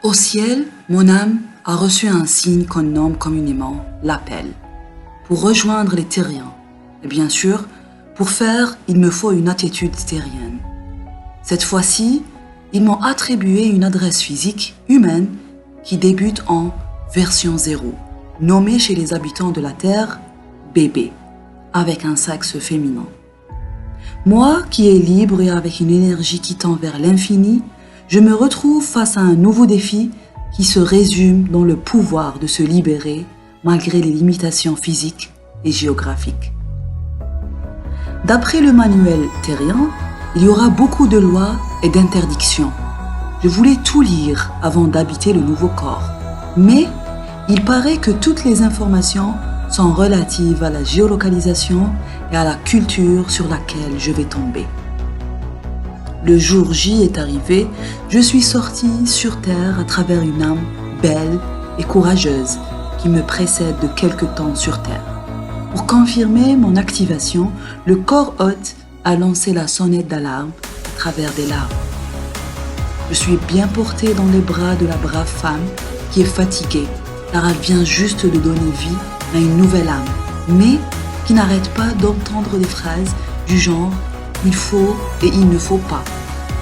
Au ciel, mon âme a reçu un signe qu'on nomme communément l'appel, pour rejoindre les terriens. Et bien sûr, pour faire, il me faut une attitude terrienne. Cette fois-ci, ils m'ont attribué une adresse physique humaine qui débute en version 0, nommée chez les habitants de la Terre bébé, avec un sexe féminin. Moi, qui est libre et avec une énergie qui tend vers l'infini, je me retrouve face à un nouveau défi qui se résume dans le pouvoir de se libérer malgré les limitations physiques et géographiques. D'après le manuel terrien, il y aura beaucoup de lois et d'interdictions. Je voulais tout lire avant d'habiter le nouveau corps, mais il paraît que toutes les informations sont relatives à la géolocalisation et à la culture sur laquelle je vais tomber. Le jour J est arrivé, je suis sortie sur Terre à travers une âme belle et courageuse qui me précède de quelque temps sur Terre. Pour confirmer mon activation, le corps hôte a lancé la sonnette d'alarme à travers des larmes. Je suis bien portée dans les bras de la brave femme qui est fatiguée car elle vient juste de donner vie à une nouvelle âme, mais qui n'arrête pas d'entendre des phrases du genre « il faut et il ne faut pas ».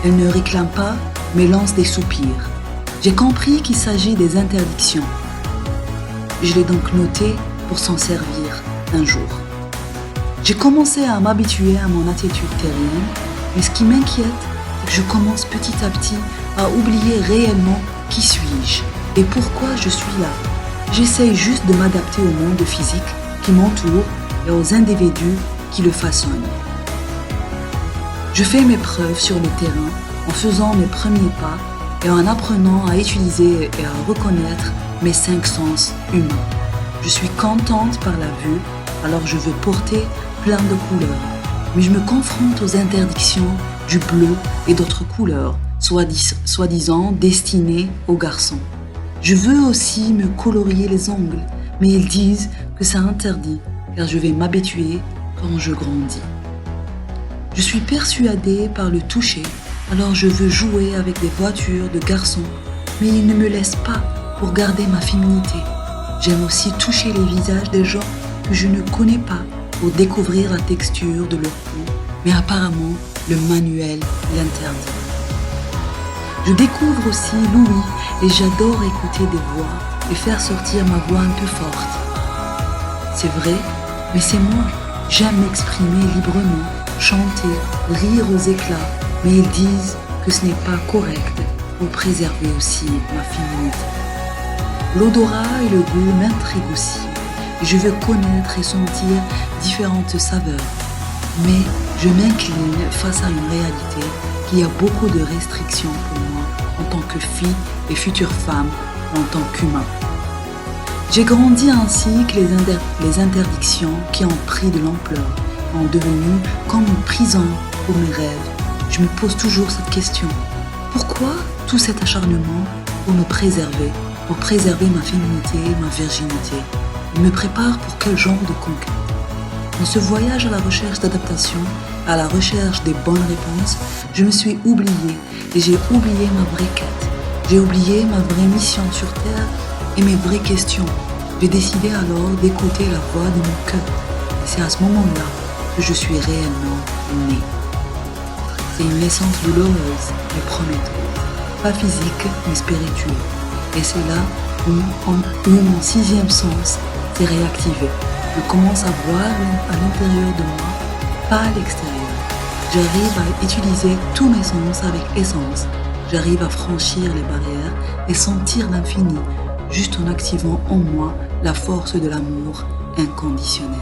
Elle ne réclame pas, mais lance des soupirs. J'ai compris qu'il s'agit des interdictions. Je l'ai donc noté pour s'en servir un jour. J'ai commencé à m'habituer à mon attitude terrienne, mais ce qui m'inquiète, c'est que je commence petit à petit à oublier réellement qui suis-je et pourquoi je suis là. J'essaye juste de m'adapter au monde physique qui m'entoure et aux individus qui le façonnent. Je fais mes preuves sur le terrain en faisant mes premiers pas et en apprenant à utiliser et à reconnaître mes 5 sens humains. Je suis contente par la vue, alors je veux porter plein de couleurs. Mais je me confronte aux interdictions du bleu et d'autres couleurs, soi-disant destinées aux garçons. Je veux aussi me colorier les ongles, mais ils disent que c'est interdit, car je vais m'habituer quand je grandis. Je suis persuadée par le toucher, alors je veux jouer avec des voitures de garçons, mais ils ne me laissent pas pour garder ma féminité. J'aime aussi toucher les visages des gens que je ne connais pas pour découvrir la texture de leur peau, mais apparemment le manuel l'interdit. Je découvre aussi l'ouïe et j'adore écouter des voix et faire sortir ma voix un peu forte. C'est vrai, mais c'est moi. J'aime m'exprimer librement, chanter, rire aux éclats, mais ils disent que ce n'est pas correct pour préserver aussi ma féminité. L'odorat et le goût m'intriguent aussi, et je veux connaître et sentir différentes saveurs. Mais je m'incline face à une réalité qui a beaucoup de restrictions pour moi en tant que fille et future femme, en tant qu'humain. J'ai grandi ainsi que les interdictions qui ont pris de l'ampleur ont devenu comme une prison pour mes rêves. Je me pose toujours cette question. Pourquoi tout cet acharnement pour me préserver, pour préserver ma féminité et ma virginité? Il me prépare pour quel genre de conquête? Dans ce voyage à la recherche d'adaptation, à la recherche des bonnes réponses, je me suis oubliée et j'ai oublié ma vraie quête. J'ai oublié ma vraie mission sur Terre et mes vraies questions. J'ai décidé alors d'écouter la voix de mon cœur. Et c'est à ce moment-là que je suis réellement née. C'est une naissance douloureuse mais prometteuse, pas physique mais spirituelle. Et c'est là où mon 6e sens s'est réactivé. Je commence à voir à l'intérieur de moi, pas à l'extérieur. J'arrive à utiliser tous mes sens avec essence. J'arrive à franchir les barrières et sentir l'infini, juste en activant en moi la force de l'amour inconditionnel.